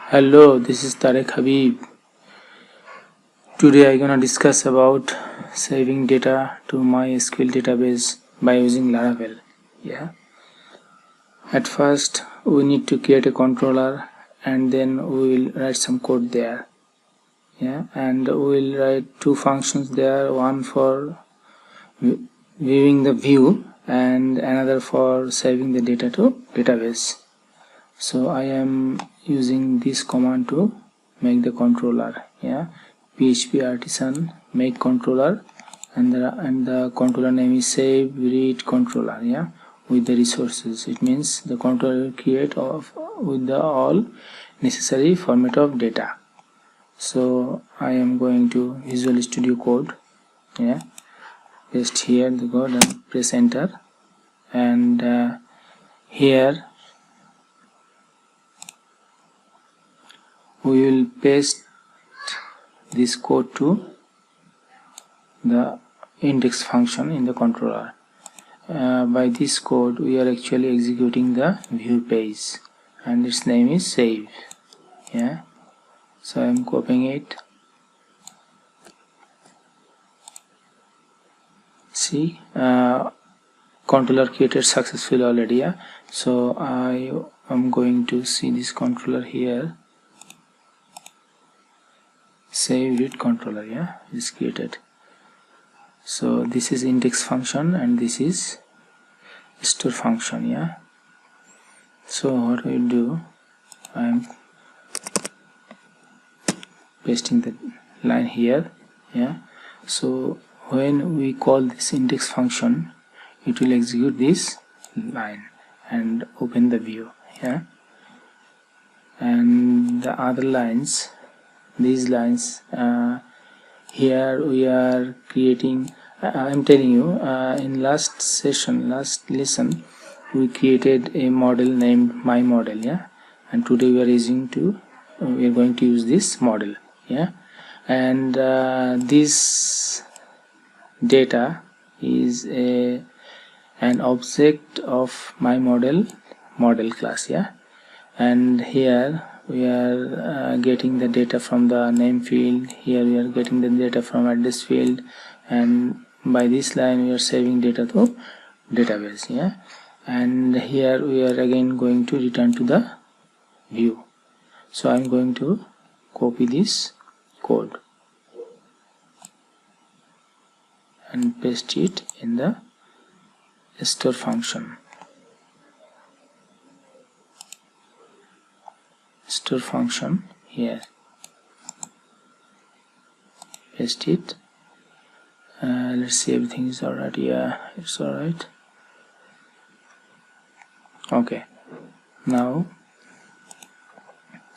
Hello, this is Tarek Habib. Today I'm gonna discuss about saving data to MySql database by using Laravel. At first we need to create a controller and then we will write some code there. And we will write two functions there, one for viewing the view and another for saving the data to database. So I am using this command to make the controller. PHP artisan make controller, and the controller name is SaveReadController. With the resources, it means the controller will create with the all necessary format of data. So I am going to Visual Studio Code. Paste here the code and press enter, and here we will paste this code to the index function in the controller. By this code we are actually executing the view page and its name is save. So I am copying it. See, controller created successfully already. So I am going to see this controller here. SaveReadController is created. So this is index function and this is store function. So what we do, I am pasting the line here. So when we call this index function, it will execute this line and open the view. And the other lines, these lines, here we are creating, I'm telling you, in last lesson we created a model named MyModel. And today we are going to use this model. And this data is an object of MyModel model class. And here we are getting the data from the name field. Here we are getting the data from address field, and by this line we are saving data to database. And here we are again going to return to the view. So I'm going to copy this code and paste it in the store function. Store function here, paste it. Let's see, everything is alright. It's alright. Okay, now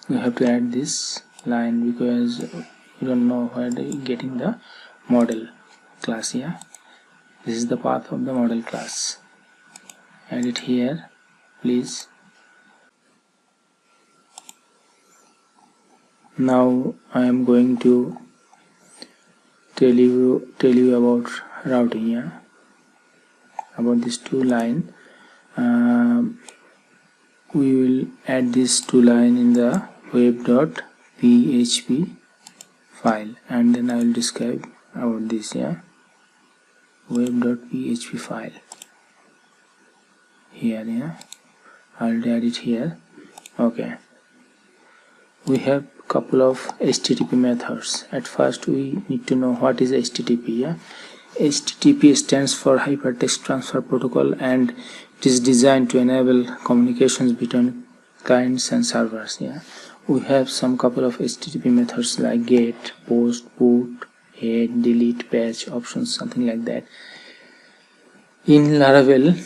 we have to add this line because we don't know where they getting the model class. This is the path of the model class. Add it here, please. Now I am going to tell you about routing. About these two line, we will add these two line in the web.php file, and then I will describe about this. Web.php file here. I'll add it here. Okay, we have couple of HTTP methods. At first we need to know what is HTTP. HTTP stands for Hypertext Transfer Protocol, and it is designed to enable communications between clients and servers. We have some couple of HTTP methods like get, post, put, head, delete, patch, options, something like that. In Laravel,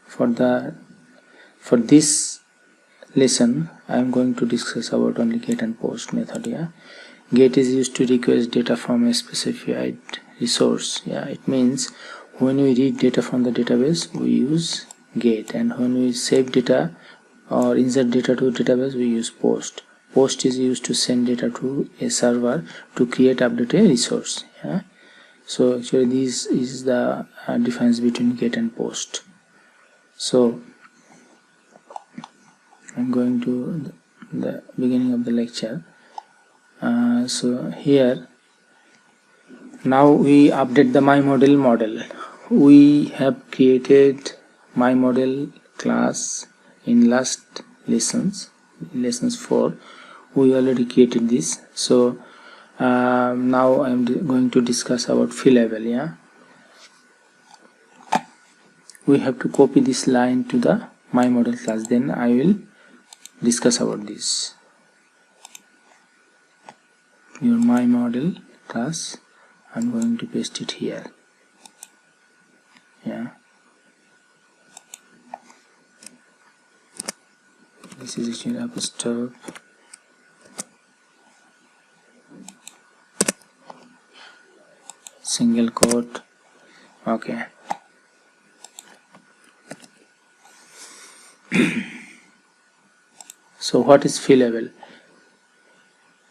for this lesson I am going to discuss about only get and post method. Get is used to request data from a specified resource. It means when we read data from the database we use get, and when we save data or insert data to database we use post. Post is used to send data to a server to create update a resource. So actually this is the difference between get and post. So I'm going to the beginning of the lecture. So here now we update the MyModel model. We have created MyModel class in last lessons 4. We already created this. So now I am going to discuss about fee level. Yeah, we have to copy this line to the MyModel class, then I will discuss about this. Your MyModel class, I'm going to paste it here. Yeah, this is actually apostrophe single quote. Okay. So what is fee level?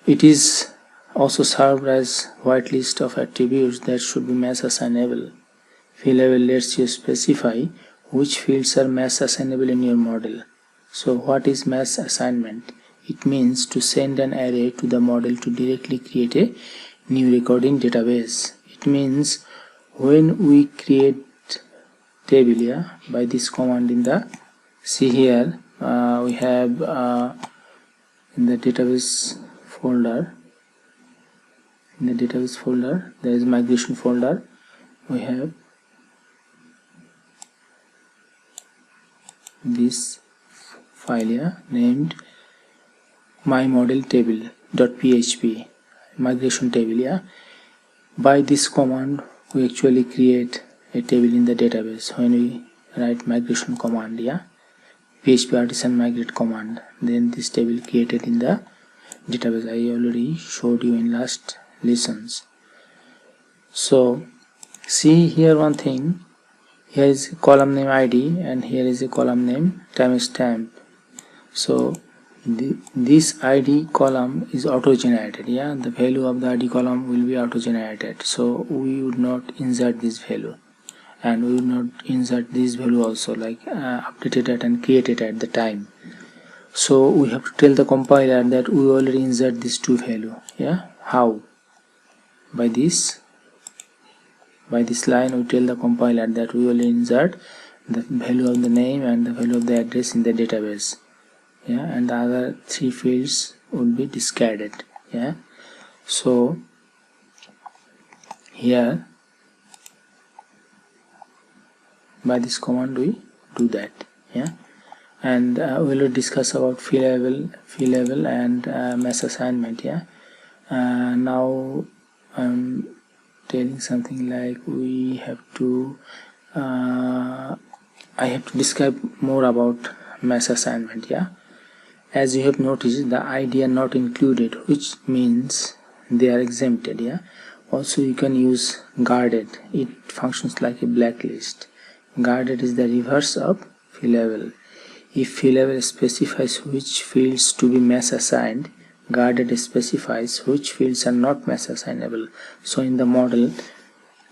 It is also served as whitelist of attributes that should be mass assignable. Fee level lets you specify which fields are mass assignable in your model. So what is mass assignment? It means to send an array to the model to directly create a new record in database. It means when we create table, yeah, by this command in the, see here, we have in the database folder, there is migration folder. We have this file here named MyModel table.php, migration table. Yeah, by this command we actually create a table in the database when we write migration command. Yeah, PHP artisan migrate command, then this table created in the database. I already showed you in last lessons. So see here one thing, here is a column name ID and here is a column name timestamp. So this ID column is auto generated. Yeah, the value of the ID column will be auto generated, so we would not insert this value, and we will not insert this value also, like updated it and created at the time. So we have to tell the compiler that we already insert this two value. Yeah, how? By this line we tell the compiler that we will insert the value of the name and the value of the address in the database. Yeah, and the other three fields would be discarded. Yeah, so here by this command we do that. Yeah, and we will discuss about fee level and mass assignment. Yeah, now I'm telling something like we have to I have to describe more about mass assignment. Yeah, as you have noticed, the ID are not included, which means they are exempted. Yeah, also you can use guarded. It functions like a blacklist. Guarded is the reverse of fee level. If fee level specifies which fields to be mass assigned, guarded specifies which fields are not mass assignable. So in the model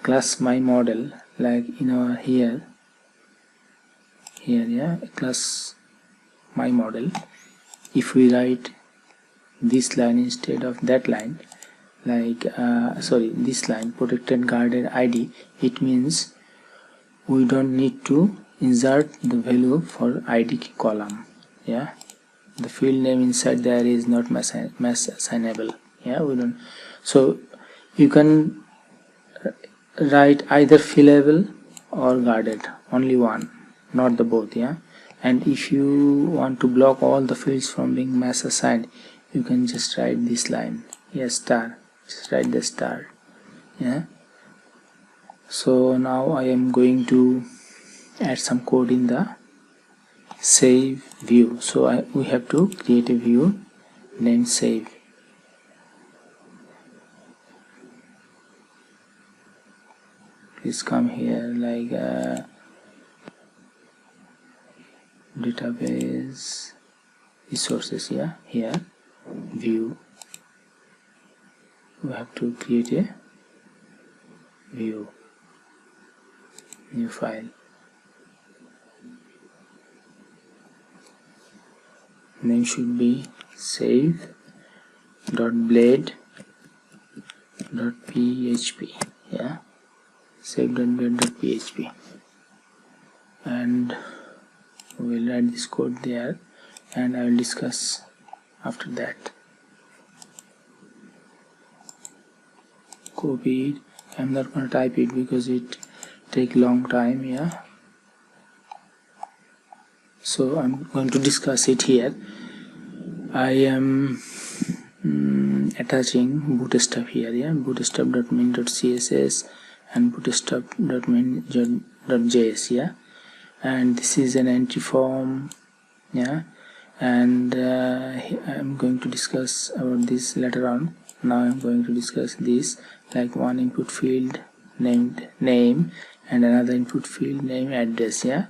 class MyModel, like in our here, yeah, class MyModel, if we write this line instead of that line, like this line protected guarded ID, it means we don't need to insert the value for ID column. Yeah, the field name inside there is not mass assignable. Yeah, we don't. So you can write either fee level or guarded, only one, not the both. Yeah, and if you want to block all the fields from being mass assigned, you can just write this line. Yes, star, just write the star. Yeah, so now I am going to add some code in the save view. So we have to create a view named save. Please come here, like database resources. Yeah, here view, we have to create a view, new file, name should be save.blade.php, yeah, save.blade.php, and we will write this code there, and I will discuss after that. Copy it. I'm not going to type it because it take long time, yeah, so I'm going to discuss it here. I am attaching bootstrap here, yeah, bootstrap.min.css and bootstrap.min.js, yeah, and this is an entry form, yeah, and I'm going to discuss about this later on. Now I'm going to discuss this, like one input field named name and another input field named address, yeah,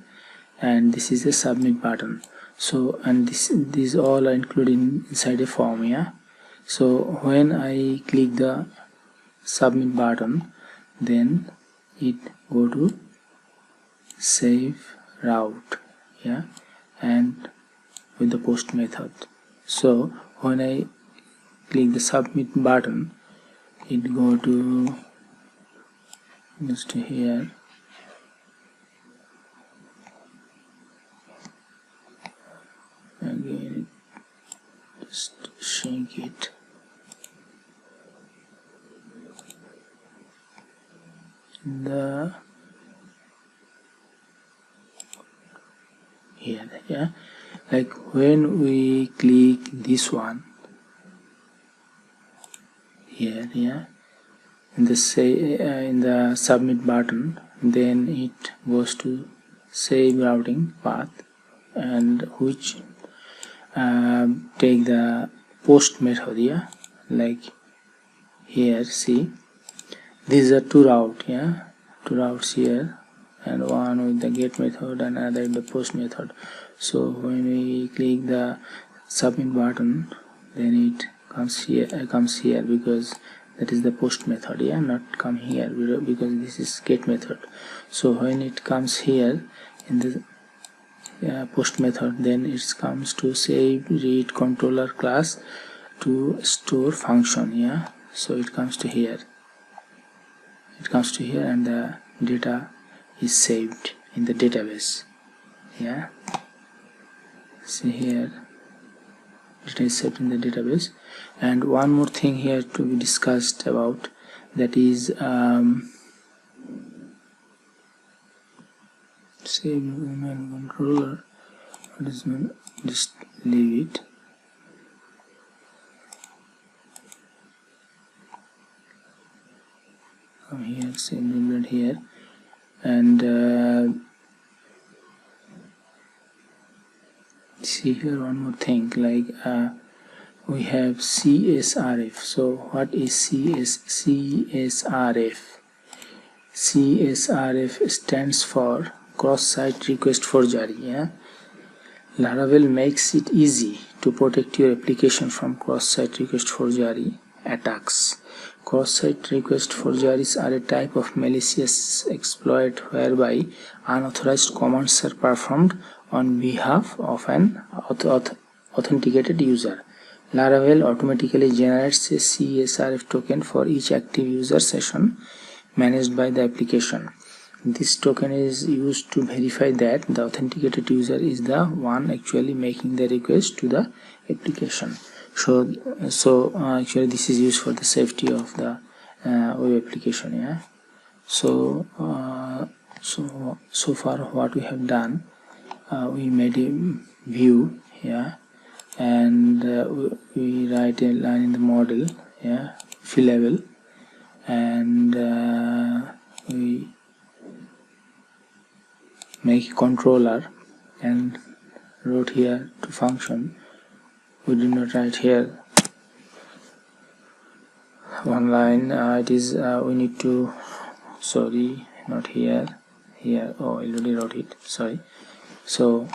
and this is a submit button. So, and these all are included inside a form, yeah. So when I click the submit button, then it go to save route, yeah, and with the post method. So when I click the submit button, it go to just here, again just shrink it, the here, yeah, like when we click this one here, yeah, in the in the submit button, then it goes to save routing path, and which take the post method, yeah, like here, see, these are two routes, yeah, two routes here, and one with the get method and another with the post method. So when we click the submit button, then it comes here because that is the post method, yeah, not come here because this is get method. So when it comes here in the post method, then it comes to SaveReadController class to store function, yeah, so it comes to here, and the data is saved in the database, yeah, see here, data is saved in the database. And one more thing here to be discussed about, that is SaveReadController. Just leave it. Come here, SaveRead here, and see here one more thing, like we have CSRF. So what is CSRF? CSRF stands for cross-site request forgery, yeah. Laravel makes it easy to protect your application from cross-site request forgery attacks. Cross-site request forgeries are a type of malicious exploit whereby unauthorized commands are performed on behalf of an authenticated user. Laravel automatically generates a CSRF token for each active user session managed by the application. This token is used to verify that the authenticated user is the one actually making the request to the application. So actually this is used for the safety of the web application, yeah. So so far what we have done, we made a view, yeah, and we write a line in the model, yeah, fill level, and we make a controller and wrote here to function. We did not write here one line, it is we need to, sorry, not here, oh, I already wrote it, sorry. So,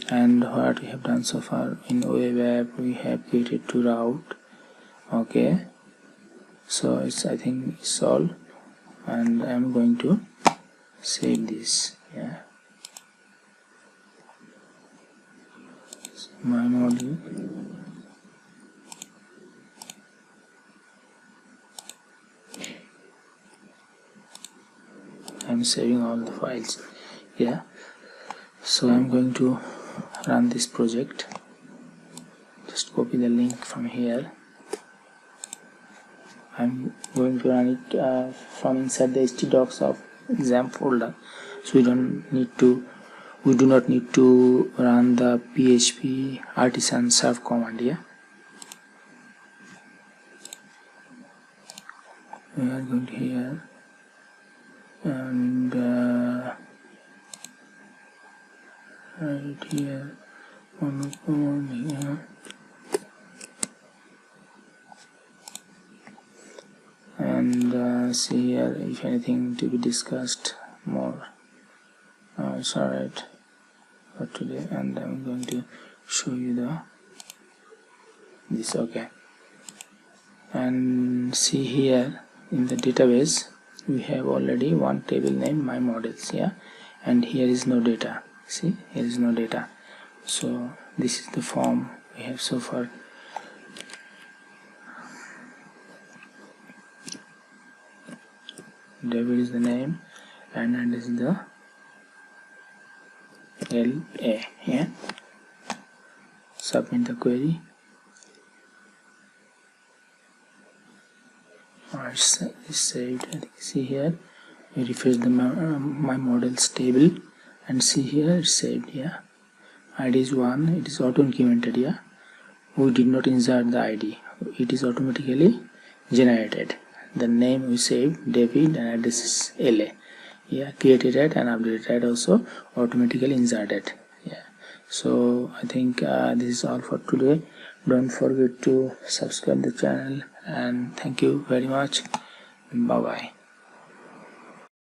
and what we have done so far, in web app we have created two route, okay, so it's, I think it's all, and I'm going to save this, yeah. MyModel, I'm saving all the files. Yeah, so I'm going to run this project. Just copy the link from here. I'm going to run it from inside the htdocs of exam folder, so we do not need to run the php artisan serve command. Yeah, we are going to here and right here on command here, and see here if anything to be discussed more. It's alright for today, and I'm going to show you this. Okay, and see here in the database we have already one table named MyModels. Yeah, and here is no data. See, here is no data. So this is the form we have so far. David is the name and is the LA. Yeah, submit the query. It's saved. I think, see here, we refresh the MyModels table and see here it's saved. Yeah, ID is 1, it is auto incremented. Yeah, we did not insert the ID, it is automatically generated. The name we saved David and address is LA. Yeah, created it and updated it also automatically inserted. Yeah, so I think this is all for today. Don't forget to subscribe the channel, and thank you very much. Bye bye.